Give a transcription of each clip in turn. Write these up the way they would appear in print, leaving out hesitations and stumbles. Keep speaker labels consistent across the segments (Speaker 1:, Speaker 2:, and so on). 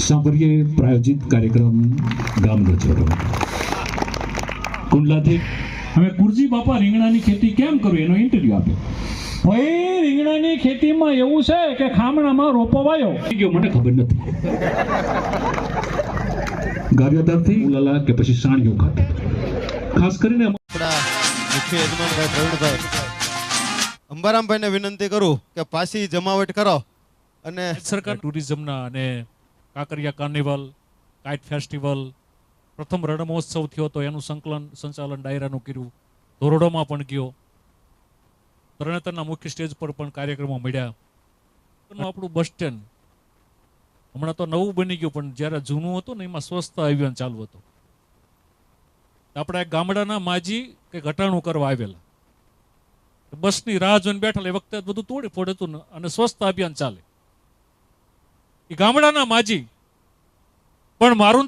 Speaker 1: સાંભળીએ પ્રાયોજિત કાર્યક્રમ ગામનો ચોરો. કુંડલાથી
Speaker 2: હવે કુરજી બાપા રીંગણાની ખેતી કેમ કરવી એનો ઇન્ટરવ્યુ આપે. ભાઈ રીંગણાની ખેતીમાં એવું છે કે ખામણામાં રોપો વાયો
Speaker 1: ગયો મને ખબર નથી. ગારિયાદારથી ઉલાલા કે પછી સાણિયો ખાતો. ખાસ કરીને
Speaker 3: આપણા મુખ્ય યજમાનભાઈ પ્રવીણભાઈ અંબારામભાઈને વિનંતી કરું કે પાછી જમાવટ કરો. અને
Speaker 2: સરકાર ટુરિઝમના અને કાંકરિયા કાર્નિવલ, કાઇટ ફેસ્ટિવલ, પ્રથમ રણ મહોત્સવ થયો તો એનું સંચાલન ડાયરાનું કર્યું. ધોરડોમાં પણ ગયો. તરણેતરના મુખ્ય સ્ટેજ પર પણ કાર્યક્રમો મળ્યા. આપણું બસ સ્ટેન્ડ હમણાં તો નવું બની ગયું, પણ જ્યારે જૂનું હતું ને એમાં સ્વચ્છતા અભિયાન ચાલુ હતું. આપણા એક ગામડાના માજી કે ઘટાણું કરવા આવેલા, બસની રાહ જોઈને બેઠેલા. એ વખતે બધું તોડી ફોડ હતું ને, અને સ્વચ્છતા અભિયાન ચાલે. એ ગામડાના માજી પણ મારું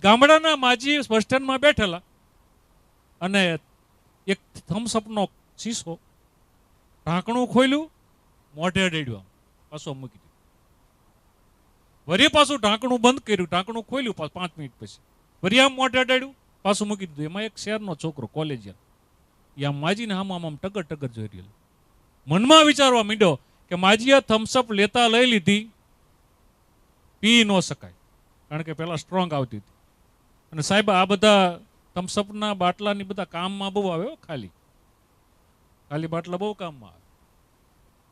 Speaker 2: ગામડાના માજી બસ સ્ટેન્ડમાં બેઠેલા અને એક થમ્સઅપનો શીશો ઢાંકણું ખોલ્યું, મોઢે અડ્યું, પાછું મૂકી દીધું. વળી પાછું ઢાંકણું બંધ કર્યું, ઢાંકણું ખોલ્યું 5 મિનિટ પછી, વળી આમ મોઢે અડાડ્યું, પાછું મૂકી દીધું. એમાં એક શહેરનો છોકરો કોલેજિયન એ આમ માજીને આમ ટગર ટગર જોઈ રહેલો. મનમાં વિચારવા માંડ્યો કે માજીએ થમ્સઅપ લેતા લઈ લીધી, પી ન શકાય કારણ કે પેલા સ્ટ્રોંગ આવતી હતી. અને સાહેબ આ બધા થમ્સઅપના બાટલાની બધા કામમાં બહુ આવે. ખાલી બાટલા બહુ કામમાં આવે.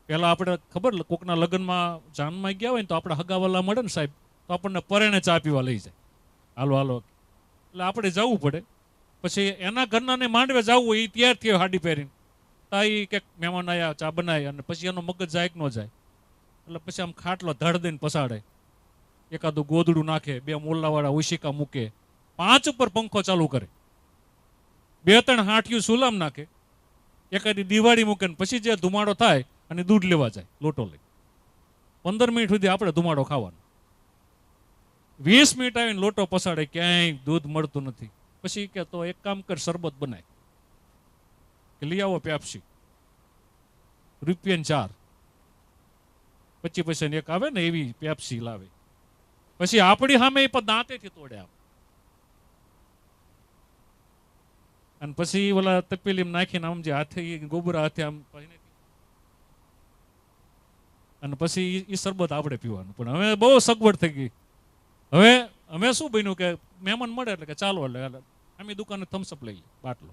Speaker 2: પેલા આપણે ખબર કોકના લગ્નમાં જાનમાં ગયા હોય ને તો આપણે હગાવાલા મળે ને સાહેબ, તો આપણને પરેણે ચા પીવા લઈ જાય. હાલો એટલે આપણે જવું પડે. પછી એના ઘરનાને માંડવે જવું હોય, એ તૈયાર થયો હાડી પહેરીને, તા એ કંઈક મહેમાન આવ્યા, ચા બનાવી, અને પછી એનો મગજ જાય કે ન જાય. એટલે પછી આમ ખાટલો ધડ દઈને પસાડે, એકાદું ગોદડું નાખે, 2 મોલ્લાવાળા ઉશિકા મૂકે, 5 ઉપર પંખો ચાલુ કરે, 2-3 હાંઠિયું સુલામ નાખે, એકાદી દિવાળી મૂકે, ને પછી જે ધુમાડો થાય અને દૂધ લેવા જાય લોટો લઈ. 15 મિનિટ સુધી આપણે ધુમાડો ખાવાનો. 20 મિનિટ આવીને લોટો પસાડે, ક્યાંય દૂધ મળતું નથી. પછી કે તો એક કામ કર, શરબત બનાય કે લઈ આવો પેપ્સી, ₹4. 25 પૈસાની એક આવે ને એવી પેપ્સી લાવે. પછી આપણી સામે એ દાંતેથી તોડે આમ, અને પછી ઓલા તપેલી નાખીને આમ જે હાથે ગોબરા હાથે આમ, અને પછી એ શરબત આપણે પીવાનું. પણ હવે બહુ સગવડ થઈ ગઈ. હવે અમે શું બન્યું કે મહેમાન મળે એટલે કે ચાલો, એટલે અમે દુકાને થમ્સઅપ લઈ લે, બાટલો,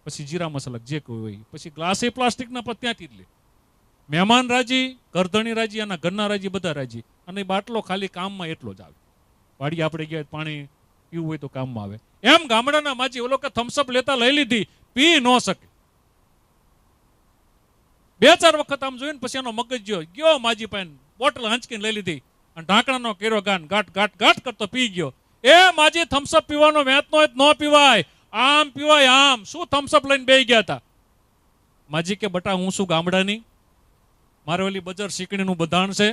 Speaker 2: પછી જીરા મસાલા જે કોઈ હોય, પછી ગ્લાસ એ પ્લાસ્ટિકના પર ત્યાંથી જ લે. મહેમાન રાજી, કરધણી રાજી, એના ઘરના રાજી, બધા રાજી. અને બાટલો ખાલી કામમાં એટલો જ આવે. વાડી આપણે ગયા પાણી પીવું હોય તો કામમાં આવે. એમ ગામડાના માજી ઓલો કે થમ્સઅપ લેતા લઈ લીધી, પી ન શકે. 2-4 વખત આમ જોઈને પછી એનો મગજ ગયો માજી પાસે, બોટલ હંચકીને લઈ લીધી અને ઢાંકણાનો કેરો ગાટ કરતો પી ગયો. એ માજી થમ્સઅપ પીવાનો વેતનો હોય ન પીવાય, આમ પીવાય આમ. શું થમ્સઅપ લઈને બેસી ગયા હતા? માજી કે બટા હું શું ગામડાની, મારે ઓલી બજાર શીકણીનું બધાણ છે,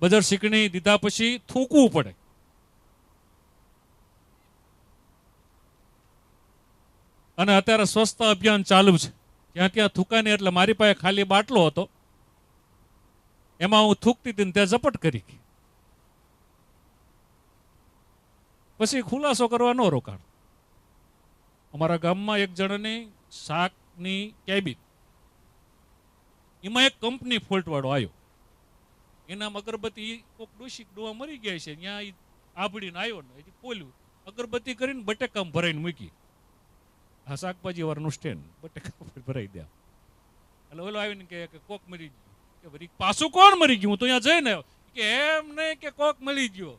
Speaker 2: બજાર શીકણી દીધા પછી થૂકવું પડે. અને અત્યારે સ્વચ્છતા અભિયાન ચાલુ છે, ત્યાં થૂકાય નહીં. એટલે મારી પાસે ખાલી બાટલો હતો, એમાં હું થૂકતી હતી, ત્યાં ઝપટ કરી. પછી ખુલાસો કરવા ન રોકાણ. અમારા ગામમાં એક જણની શાકની કેબિન, એમાં એક કંપની ફોલ્ટ વાળો આવ્યો. એના અગરબત્તી કોક ડોવા મરી ગયા છે, ત્યાં આભડીને આવ્યો ને પોલ્યું, અગરબત્તી કરીને બટેકામ ભરાઈને મૂકી. હા, શાકભાજી વાળાનું સ્ટેન્ડ, બટેકા ભરાઈ દે. એટલે ઓલો આવીને કે કોક મરી ગયું. કે વળી પાછું કોણ મરી ગયું? હું તો અહીંયા જઈને આવ્યો. કે એમ નહીં કે કોક મરી ગયો,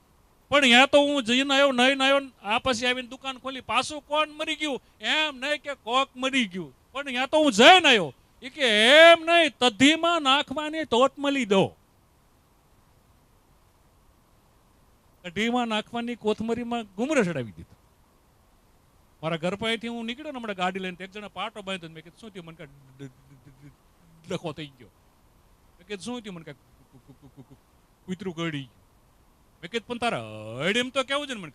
Speaker 2: પણ ત્યાં તો હું જઈને આવ્યો, નહીં આવ્યો. આ પછી આવીને દુકાન ખોલી, પાછું કોણ મરી ગયું? એમ નહીં કે કોક મરી ગયું, પણ ત્યાં તો હું જઈને આવ્યો. એ કે એમ નહીં, તધીમાં નાખવાની ટોટ મળી દો, કઢીમાં નાખવાની કોથમરીમાં ગુમરે ચડાવી દીધો. મારા ઘર પાસેથી હું નીકળ્યો ને હમણાં ગાડી લઈને, એક જણા પાટો બાંધ્યો. મેં કીધું શું થયું? મને ડખો થઈ ગયો. મેં કીધું શું થયું? મને કૂતરું ગળી ગયું. મેં કીધું પણ તારા હડ એમ તો કેવું છે ને? મને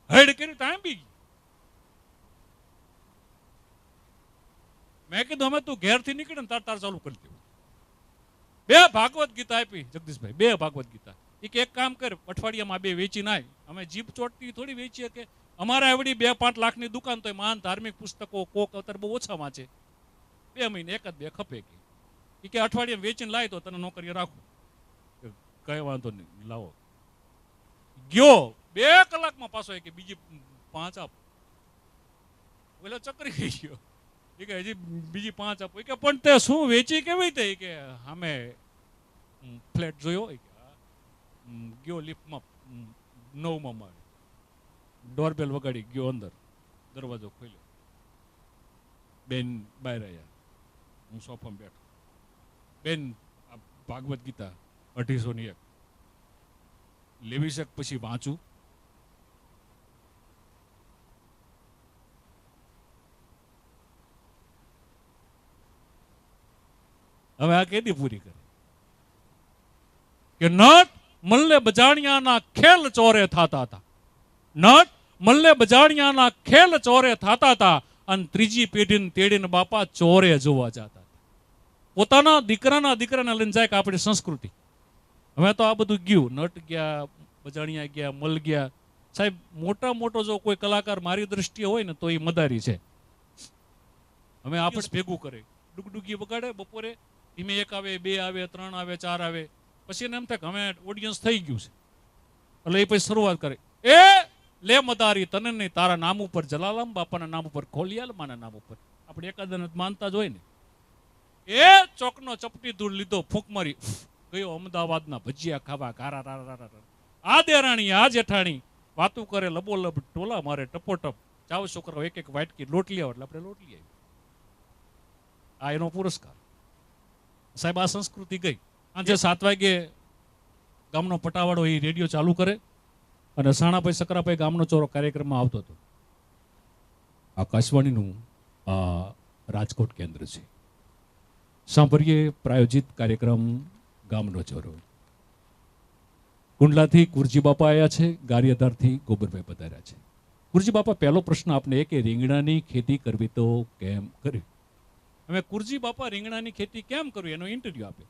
Speaker 2: હડ કર્યું તો આમ બી ગયું. મેં કીધું અમે તું ઘેરથી નીકળે ને તાર ચાલુ કરી દેવું. 2 ભાગવત ગીતા આપી જગદીશભાઈ, 2 ભાગવત ગીતા. એ કે એક કામ કર, અઠવાડિયામાં 2 વેચી નાય. અમે જીભ ચોટતી થોડી વેચીએ કે અમારે આવડી 2-5 લાખની દુકાન તો મહાન ધાર્મિક પુસ્તકો કોક અત્યારે બહુ ઓછા વાંચે. 2 મહિને 1-2 ખપે કે. એ કે અઠવાડિયામાં વેચીને લાય તો તને નોકરીએ રાખું. કઈ વાંધો નહીં, લાવો. ગયો 2 કલાકમાં પાછો કે બીજી 5 આપો. ઓલો ચકરી ગઈ ગયો. એ કે હજી બીજી 5 આપો. એ કે પણ તે શું વેચી કેવી રીતે? એ કે અમે ફ્લેટ જોયો. એ કે ગયો લિફ્ટમાં 9મા માળે, ડોરબેલ વગાડી, ગયો અંદર, દરવાજો ખોલ્યો, બેન બહાર આવ્યા, હું સોફામાં બેઠો. બેન આ ભાગવત ગીતા 250 લેવી શક પછી વાંચું? હવે આ કેદી પૂરી કરે કે નટ મલ્લે બજાણિયાના ખેલ ચોરે થતા હતા. નટ મલ્લે બજાણિયાના ખેલ ચોરે થતા હતા અને ત્રીજી પેઢીને તેડીને બાપા ચોરે જોવા જતા હતા. પોતાના દીકરાને લઈને જાય કે આપણી સંસ્કૃતિ. હવે તો આ બધું ગયું. નટ ગયા, બજાણિયા ગયા, મલ ગયા. સાહેબ મોટો જો કોઈ કલાકાર મારી દ્રષ્ટિએ હોય ને તો એ મદારી છે. હવે આપણે ભેગું કરે, ડુગડુગી વગાડે બપોરે, ધીમે 1 આવે, 2 આવે, 3 આવે, 4 આવે. પછી એને એમ થાય કે હવે ઓડિયન્સ થઈ ગયું છે, એટલે એ પછી શરૂઆત કરે, એ લે મદારી તને નહીં, તારા નામ ઉપર જલાલામ બાપાના નામ ઉપર ખોલિયાલ માના નામ ઉપર. આપણે એકાદને માનતા જ હોય ને. એ ચોકનો ચપટી ધૂળ લીધો, ફૂંક મારી, ગયો અમદાવાદના ભજીયા ખાવા, ગારા રારા. આ દેરાણી આ જેઠાણી વાતું કરે, લબોલબ ટોલા મારે, ટપોટપ. જાઓ છોકરાઓ 1-1 વાટકી લોટલી આવો, એટલે આપણે લોટલી આવી. આ એનો પુરસ્કાર. સાહેબ આ સંસ્કૃતિ ગઈ. આજે 7 વાગે ગામનો પટાવાળો એ રેડિયો ચાલુ કરે અને સાણાભાઈ સકરાભાઈ ગામનો ચોરો કાર્યક્રમમાં આવતો હતો. આકાશવાણીનું આ રાજકોટ કેન્દ્ર છે. સાંભળીએ પ્રાયોજિત કાર્યક્રમ ગામનો ચોરો. કુંડલાથી કુરજી બાપા આવ્યા છે, ગારિયાધારથી ગોબરભાઈ પધાર્યા છે. કુરજી બાપા, પહેલો પ્રશ્ન આપને એ કે રીંગણાની ખેતી કરવી તો કેમ કરવી? હવે કુરજી બાપા રીંગણાની ખેતી કેમ કરવી એનો ઇન્ટરવ્યુ આપે.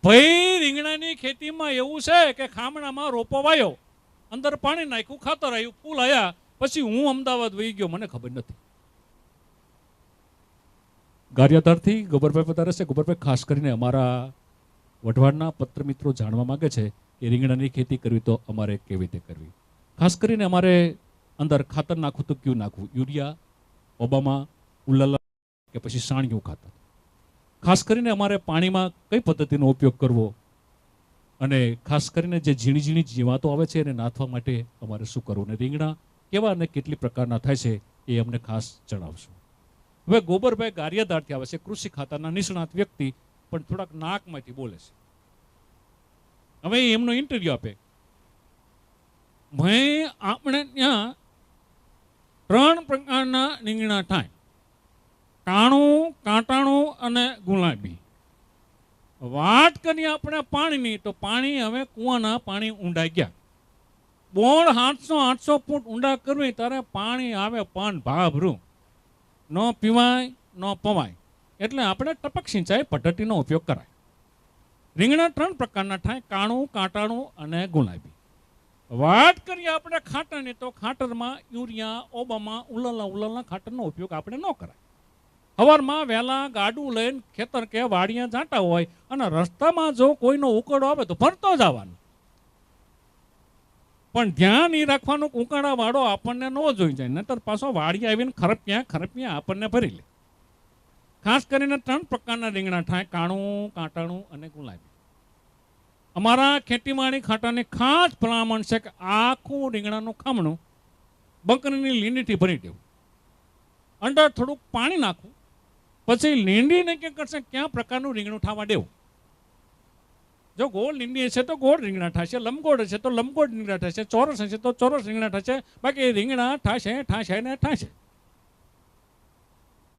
Speaker 2: ભાઈ રીંગણાની ખેતીમાં એવું છે કે ખામણામાં રોપો વાયો, અંદર પાણી નાખ્યું, ખાતર આવ્યું, ફૂલ આવ્યા, પછી હું અમદાવાદ વહી ગયો, મને ખબર નથી. ગારિયાધારથી ગોબરભાઈ પધારે છે. ગોબરભાઈ, ખાસ કરીને અમારા વઢવાડના પત્ર મિત્રો જાણવા માંગે છે કે રીંગણાની ખેતી કરવી તો અમારે કેવી રીતે કરવી. ખાસ કરીને અમારે અંદર ખાતર નાખવું તો કયું નાખવું? યુરિયા, ઓબામા, ઉલ્લાલા કે પછી સાણિયું ખાતર? ખાસ કરીને અમારે પાણીમાં કઈ પદ્ધતિનો ઉપયોગ કરવો, અને ખાસ કરીને જે ઝીણી ઝીણી જીવાતો આવે છે એને નાથવા માટે અમારે શું કરવું, અને રીંગણા કેવા અને કેટલી પ્રકારના થાય છે એ અમને ખાસ જણાવશો. હવે ગોબરભાઈ ગારિયાધારથી આવે છે, કૃષિ ખાતાના નિષ્ણાત વ્યક્તિ, પણ થોડાક નાકમાંથી બોલે છે. હવે એમનો ઇન્ટરવ્યુ આપે. ભાઈ આપણે ત્યાં 3 પ્રકારના રીંગણા થાય, કાણું, કાંટાણું અને ગુલાબી. વાત કરીએ આપણે પાણીની તો પાણી હવે કૂવાના પાણી ઊંડા ગયા. બોળ 700-800 ફૂટ ઊંડા કરવી ત્યારે પાણી આવે પણ ભાભરું, ન પીવાય ન પવાય. એટલે આપણે ટપક સિંચાઈ પદ્ધતિનો ઉપયોગ કરાય. રીંગણા 3 પ્રકારના થાય, કાણું, કાંટાણું અને ગુલાબી. વાત કરીએ આપણે ખાતરની તો ખાતરમાં યુરિયા, ઓબામા, ઉલાલા ખાતરનો ઉપયોગ આપણે ન કરાય. સવારમાં વહેલા ગાડું લઈને ખેતર કે વાડિયા જાતા હોય અને રસ્તામાં જો કોઈનો ઉકળો આવે તો ભરતો જવાનું, પણ ધ્યાન એ રાખવાનું ઉકાળા વાળો આપણને ન જોઈ જાય, નહીતર પાછો વાડિયા આવીને ખરપિયા આપણને ભરી લે. ખાસ કરીને 3 પ્રકારના રીંગણા થાય, કાણું, કાંટાણું અને ગુલાબી. અમારા ખેતીવાડી ખાતાની ખાસ ભલામણ છે કે આખું રીંગણાનું ખામણું બકરીની લીંડીથી ભરી દેવું, અંદર થોડુંક પાણી નાખવું, પછી લીંડી નક્કી કરશે કયા પ્રકારનું રીંગણું થવા દેવું. જો ગોળ લીંડી હશે તો ગોળ રીંગણા થશે, લંબગોળ હશે તો લંબગોળ રીંગણા થશે, ચોરસ હશે તો ચોરસ રીંગણા થશે. બાકી રીંગણા થશે ને થશે.